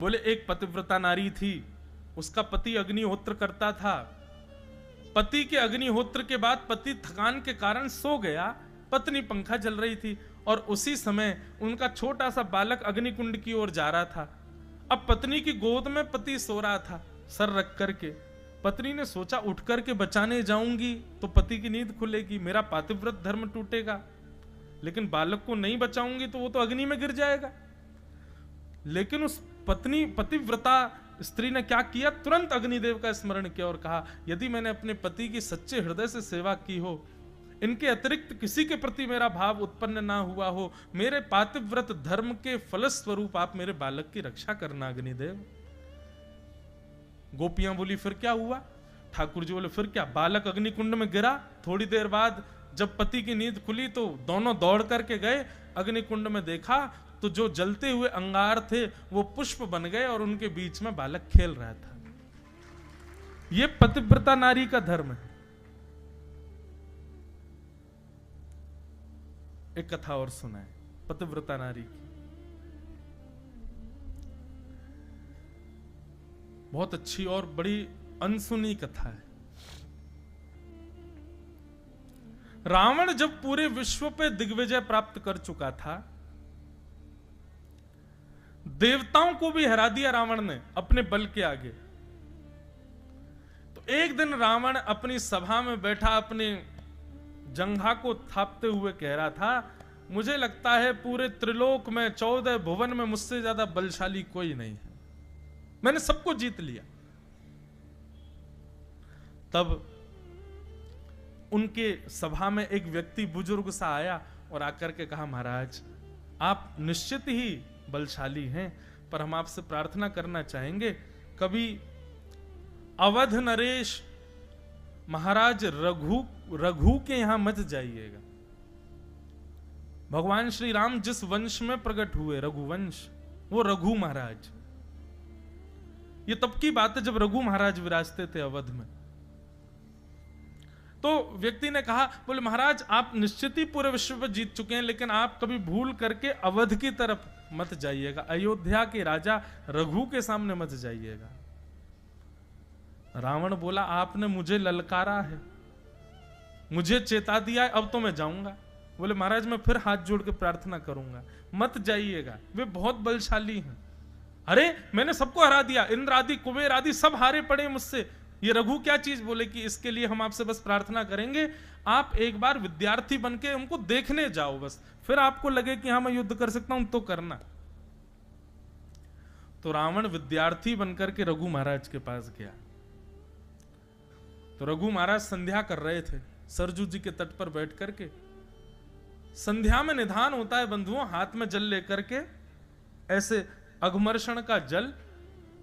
बोले एक पतिव्रता नारी थी, उसका पति अग्निहोत्र करता था। पति के अग्निहोत्र के बाद पति थकान के कारण सो गया, पत्नी पंखा जल रही थी और उसी समय उनका छोटा सा बालक अग्निकुंड की ओर जा रहा था। अब पत्नी की गोद में पति सो रहा था सर रख करके। पत्नी ने सोचा उठ करके बचाने जाऊंगी तो पति की नींद खुलेगी, मेरा पातिव्रत धर्म टूटेगा, लेकिन बालक को नहीं बचाऊंगी तो वो तो अग्नि में गिर जाएगा। लेकिन उस पत्नी पतिव्रता स्त्री ने क्या किया, तुरंत अग्निदेव का स्मरण किया और कहा यदि मैंने अपने पति की सच्चे हृदय से सेवा की हो, इनके अतिरिक्त किसी के प्रति मेरा भाव उत्पन्न ना हुआ हो, मेरे पातिव्रत धर्म के फलस्वरूप आप मेरे बालक की रक्षा करना अग्निदेव। गोपियां बोली फिर क्या हुआ? ठाकुर जी बोले फिर क्या, बालक अग्निकुंड में गिरा। थोड़ी देर बाद जब पति की नींद खुली तो दोनों दौड़ करके गए, अग्निकुंड में देखा तो जो जलते हुए अंगार थे वो पुष्प बन गए और उनके बीच में बालक खेल रहा था। ये पतिव्रता नारी का धर्म है। एक कथा और सुनाए पतिव्रता नारी की, बहुत अच्छी और बड़ी अनसुनी कथा है। रावण जब पूरे विश्व पे दिग्विजय प्राप्त कर चुका था, देवताओं को भी हरा दिया रावण ने अपने बल के आगे। तो एक दिन रावण अपनी सभा में बैठा अपने जंघा को थापते हुए कह रहा था, मुझे लगता है पूरे त्रिलोक में 14 भुवन में मुझसे ज्यादा बलशाली कोई नहीं है, मैंने सबको जीत लिया। तब उनके सभा में एक व्यक्ति बुजुर्ग सा आया और आकर के कहा, महाराज आप निश्चित ही बलशाली हैं, पर हम आपसे प्रार्थना करना चाहेंगे कभी अवध नरेश महाराज रघु के यहां मत जाइएगा। भगवान श्री राम जिस वंश में प्रकट हुए, रघुवंश, वो रघु महाराज। ये तब की बात है जब रघु महाराज विराजते थे अवध में। तो व्यक्ति ने कहा, बोले महाराज आप निश्चित ही पूरे विश्व पर जीत चुके हैं, लेकिन आप कभी भूल करके अवध की तरफ मत जाइएगा, अयोध्या के राजा रघु के सामने मत जाइएगा। रावण बोला, आपने मुझे ललकारा है, मुझे चेता दिया है, अब तो मैं जाऊंगा। बोले महाराज मैं फिर हाथ जोड़ के प्रार्थना करूंगा, मत जाइएगा, वे बहुत बलशाली हैं। अरे मैंने सबको हरा दिया, इंद्र आदि कुबेर आदि सब हारे पड़े मुझसे, ये रघु क्या चीज? बोले कि इसके लिए हम आपसे बस प्रार्थना करेंगे, आप एक बार विद्यार्थी बनके उनको देखने जाओ, बस फिर आपको लगे कि हाँ मैं युद्ध कर सकता हूं तो करना। तो रावण विद्यार्थी बनकर के रघु महाराज के पास गया। तो रघु महाराज संध्या कर रहे थे सरजू जी के तट पर बैठ करके। संध्या में निधान होता है बंधुओं, हाथ में जल लेकर के, ऐसे अघमर्षण का जल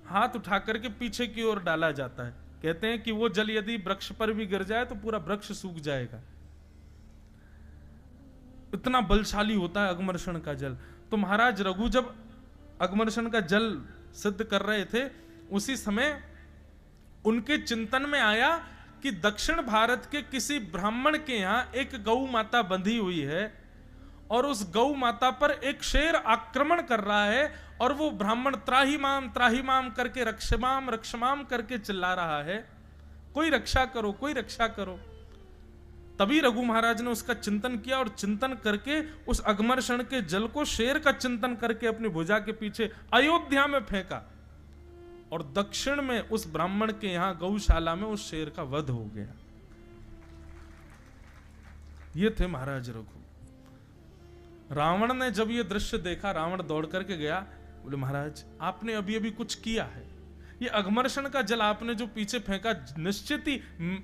हाथ उठा करके पीछे की ओर डाला जाता है। कहते हैं कि वो जल यदि वृक्ष पर भी गिर जाए तो पूरा वृक्ष सूख जाएगा, इतना बलशाली होता है अघमर्षण का जल। तो महाराज रघु जब अघमर्षण का जल सिद्ध कर रहे थे, उसी समय उनके चिंतन में आया कि दक्षिण भारत के किसी ब्राह्मण के यहां एक गौ माता बंधी हुई है और उस गौ माता पर एक शेर आक्रमण कर रहा है और वो ब्राह्मण त्राही माम करके रक्षमाम करके चिल्ला रहा है, कोई रक्षा करो, कोई रक्षा करो। तभी रघु महाराज ने उसका चिंतन किया और चिंतन करके उस अघमर्षण के जल को शेर का चिंतन करके अपनी भुजा के पीछे अयोध्या में फेंका और दक्षिण में उस ब्राह्मण के यहां गौशाला में उस शेर का वध हो गया। ये थे महाराज रघु। रावण ने जब ये दृश्य देखा, रावण दौड़ करके गया, बोले महाराज आपने अभी अभी कुछ किया है, ये अघमर्षण का जल आपने जो पीछे फेंका, निश्चित ही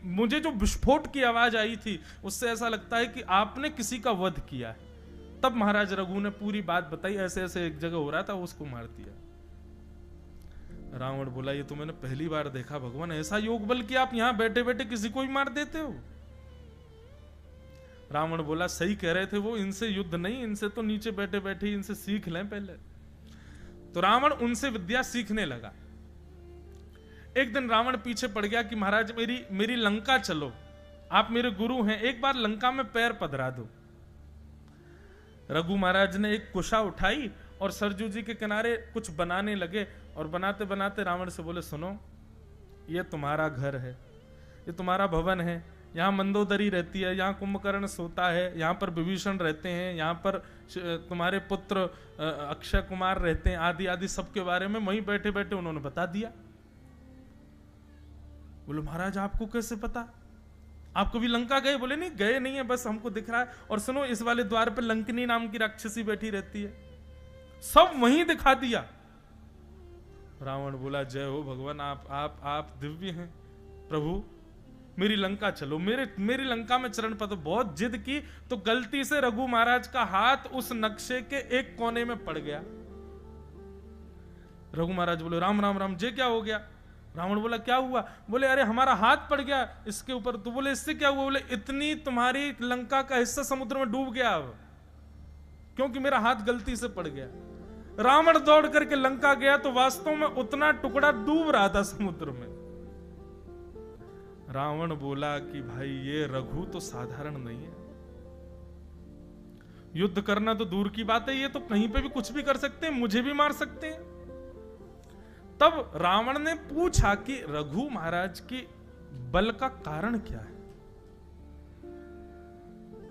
मुझे जो विस्फोट की आवाज आई थी उससे ऐसा लगता है कि आपने किसी का वध किया है। तब महाराज रघु ने पूरी बात बताई, ऐसे ऐसे एक जगह हो रहा था, उसको मार दिया। रावण बोला, ये तो मैंने पहली बार देखा भगवान, ऐसा योग बल कि आप यहां बैठे बैठे किसी को ही मार देते हो। रावण बोला, सही कह रहे थे वो, इनसे युद्ध नहीं, इनसे तो नीचे बैठे बैठे इनसे सीख लें पहले। तो रावण उनसे विद्या सीखने लगा। एक दिन रावण पीछे पड़ गया कि महाराज मेरी लंका चलो, आप मेरे गुरु हैं, एक बार लंका में पैर पधरा दो। रघु महाराज ने एक कुशा उठाई और सरजू जी के किनारे कुछ बनाने लगे। और बनाते बनाते रावण से बोले, सुनो, ये तुम्हारा घर है, ये तुम्हारा भवन है, यहाँ मंदोदरी रहती है, यहाँ कुंभकर्ण सोता है, यहाँ पर विभीषण रहते हैं, यहाँ पर तुम्हारे पुत्र अक्षय कुमार रहते हैं, आदि आदि सबके बारे में वहीं बैठे बैठे उन्होंने बता दिया। बोले महाराज आपको कैसे पता? आप कभी लंका गए? बोले नहीं गए नहीं है, बस हमको दिख रहा है। और सुनो, इस वाले द्वार पर लंकिनी नाम की राक्षसी बैठी रहती है। सब वहीं दिखा दिया। रावण बोला, जय हो भगवान, आप दिव्य हैं प्रभु, मेरी लंका चलो, मेरी लंका में चरण पद। बहुत जिद की तो गलती से रघु महाराज का हाथ उस नक्शे के एक कोने में पड़ गया। रघु महाराज बोले, राम राम राम, जे क्या हो गया? रावण बोला, क्या हुआ? बोले, अरे हमारा हाथ पड़ गया इसके ऊपर। तो बोले, इससे क्या हुआ? बोले, इतनी तुम्हारी लंका का हिस्सा समुद्र में डूब गया अब, क्योंकि मेरा हाथ गलती से पड़ गया। रावण दौड़ करके लंका गया तो वास्तव में उतना टुकड़ा डूब रहा था समुद्र में। रावण बोला कि भाई ये रघु तो साधारण नहीं है, युद्ध करना तो दूर की बात है, ये तो कहीं पे भी कुछ भी कर सकते हैं, मुझे भी मार सकते हैं। तब रावण ने पूछा कि रघु महाराज की बल का कारण क्या है?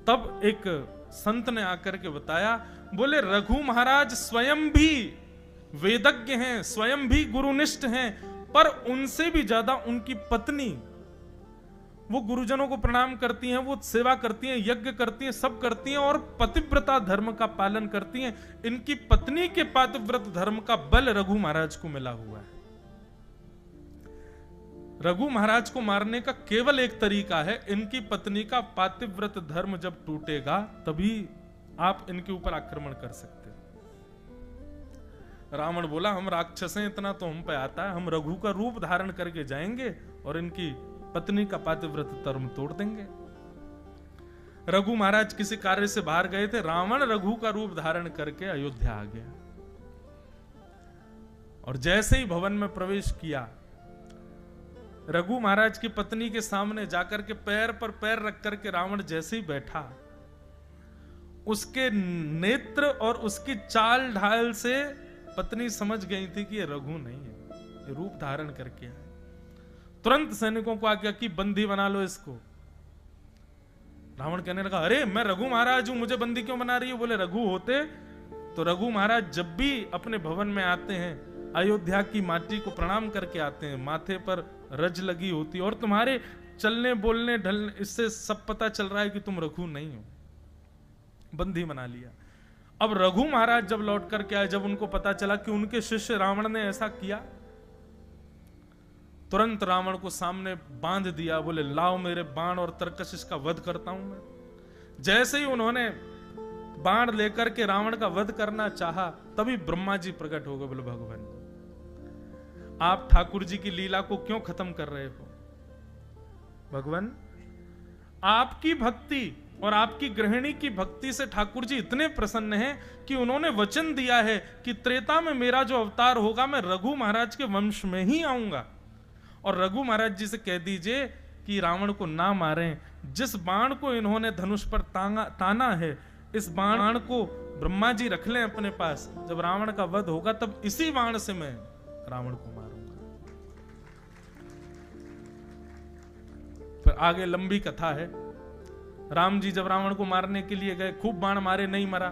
तब एक संत ने आकर के बताया, बोले रघु महाराज स्वयं भी वेदज्ञ हैं, स्वयं भी गुरुनिष्ठ हैं, पर उनसे भी ज्यादा उनकी पत्नी, वो गुरुजनों को प्रणाम करती हैं, वो सेवा करती हैं, यज्ञ करती हैं, सब करती हैं और पतिव्रता धर्म का पालन करती हैं। इनकी पत्नी के पतिव्रत धर्म का बल रघु महाराज को मिला हुआ है। रघु महाराज को मारने का केवल एक तरीका है, इनकी पत्नी का पातिव्रत धर्म जब टूटेगा तभी आप इनके ऊपर आक्रमण कर सकते हैं। रावण बोला, हम राक्षस हैं, इतना तो हम पे आता है, हम रघु का रूप धारण करके जाएंगे और इनकी पत्नी का पातिव्रत धर्म तोड़ देंगे। रघु महाराज किसी कार्य से बाहर गए थे, रावण रघु का रूप धारण करके अयोध्या आ गया। और जैसे ही भवन में प्रवेश किया, रघु महाराज की पत्नी के सामने जाकर के पैर पर पैर रख करके रावण जैसे ही बैठा, उसके नेत्र और उसकी चाल ढाल से पत्नी समझ गई थी कि ये रघु नहीं है, ये रूप धारण करके है। तुरंत सैनिकों को आज्ञा की, बंदी बना लो इसको। रावण कहने लगा, अरे मैं रघु महाराज हूं, मुझे बंदी क्यों बना रही हो? बोले, रघु होते तो रघु महाराज जब भी अपने भवन में आते हैं, अयोध्या की माटी को प्रणाम करके आते हैं, माथे पर रज लगी होती, और तुम्हारे चलने बोलने ढलने इससे सब पता चल रहा है कि तुम रघु नहीं हो। बंदी बना लिया। अब रघु महाराज जब लौट करके आए, जब उनको पता चला कि उनके शिष्य रावण ने ऐसा किया, तुरंत रावण को सामने बांध दिया। बोले, लाओ मेरे बाण और तरकश का वध करता हूं मैं। जैसे ही उन्होंने बाण लेकर के रावण का वध करना चाहा, तभी ब्रह्मा जी प्रकट हो गए। बोले, भगवान आप ठाकुर जी की लीला को क्यों खत्म कर रहे हो? भगवान आपकी भक्ति और आपकी गृहिणी की भक्ति से ठाकुर जी इतने प्रसन्न हैं कि उन्होंने वचन दिया है कि त्रेता में मेरा जो अवतार होगा, मैं रघु महाराज के वंश में ही आऊंगा। और रघु महाराज जी से कह दीजिए कि रावण को ना मारें। जिस बाण को इन्होंने धनुष पर ताना है, इस बाण को ब्रह्मा जी रख लें अपने पास। जब रावण का वध होगा तब इसी बाण से मैं रावण को मारूंगा। फिर आगे लंबी कथा है। राम जी जब रावण को मारने के लिए गए, खूब बाण मारे, नहीं मरा।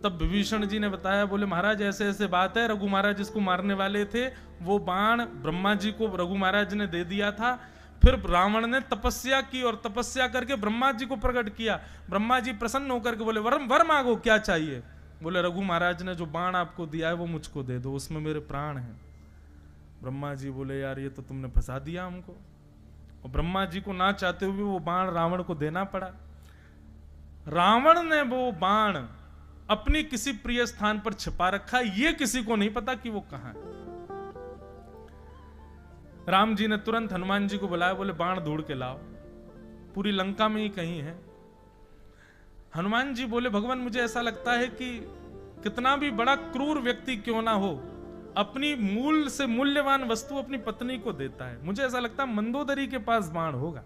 तब विभीषण जी ने बताया, बोले महाराज ऐसे ऐसे बात है, रघु महाराज जिसको मारने वाले थे वो बाण ब्रह्मा जी को रघु महाराज ने दे दिया था। फिर रावण ने तपस्या की और तपस्या करके ब्रह्मा जी को प्रकट किया। ब्रह्मा जी प्रसन्न होकर के बोले, वर मांगो, क्या चाहिए? बोले, रघु महाराज ने जो बाण आपको दिया है वो मुझको दे दो, उसमें मेरे प्राण हैं। ब्रह्मा जी बोले, यार ये तो तुमने फंसा दिया हमको। और ब्रह्मा जी को ना चाहते हुए वो बाण रावण को देना पड़ा। रावण ने वो बाण अपनी किसी प्रिय स्थान पर छिपा रखा, ये किसी को नहीं पता कि वो कहां है। राम जी ने तुरंत हनुमान जी को बुलाया, बोले बाण ढूंढ के लाओ, पूरी लंका में ही कहीं है। हनुमान जी बोले, भगवान मुझे ऐसा लगता है कि कितना भी बड़ा क्रूर व्यक्ति क्यों ना हो, अपनी मूल से मूल्यवान वस्तु अपनी पत्नी को देता है। मुझे ऐसा लगता है मंदोदरी के पास बाण होगा।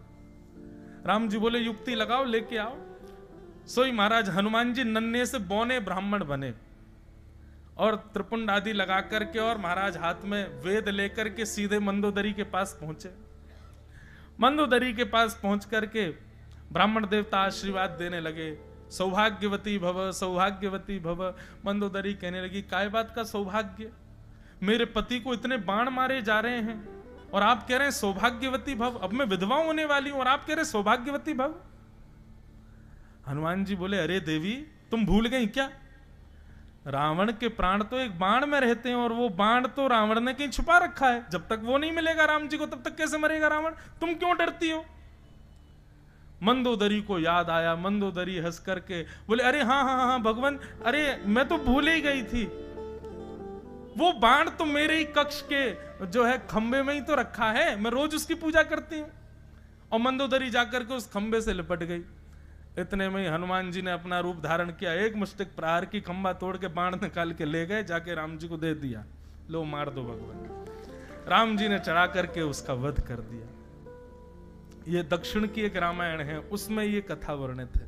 राम जी बोले, युक्ति लगाओ, लेके आओ। सोई महाराज हनुमान जी नन्हे से बौने ब्राह्मण बने। और त्रिपुंड आदि लगा करके और महाराज हाथ में वेद लेकर के सीधे मंदोदरी के पास पहुंचे। मंदोदरी के पास पहुंच करके ब्राह्मण देवता आशीर्वाद देने लगे, सौभाग्यवती भव, सौभाग्यवती भव। मंदोदरी कहने लगी, काय बात का सौभाग्य? मेरे पति को इतने बाण मारे जा रहे हैं और आप कह रहे हैं सौभाग्यवती भव। अब मैं विधवा होने वाली हूं और आप कह रहे सौभाग्यवती भव। हनुमान जी बोले, अरे देवी तुम भूल गई क्या? रावण के प्राण तो एक बाण में रहते हैं और वो बाण तो रावण ने कहीं छुपा रखा है। जब तक वो नहीं मिलेगा राम जी को तब तक कैसे मरेगा रावण? तुम क्यों डरती हो? मंदोदरी को याद आया। मंदोदरी हंस करके बोले, अरे हाँ हाँ हाँ भगवान, अरे मैं तो भूल ही गई थी। वो बाण तो मेरे ही कक्ष के जो है खंबे में ही तो रखा है, मैं रोज उसकी पूजा करती हूं। और मंदोदरी जाकर के उस खंबे से लिपट गई। इतने में ही हनुमान जी ने अपना रूप धारण किया, एक मुष्टिक प्रहार की खंबा तोड़ के बाण निकाल के ले गए, जाके राम जी को दे दिया, लो मार दो भगवान। राम जी ने चढ़ा करके उसका वध कर दिया। ये दक्षिण की एक रामायण है, उसमें ये कथा वर्णित है।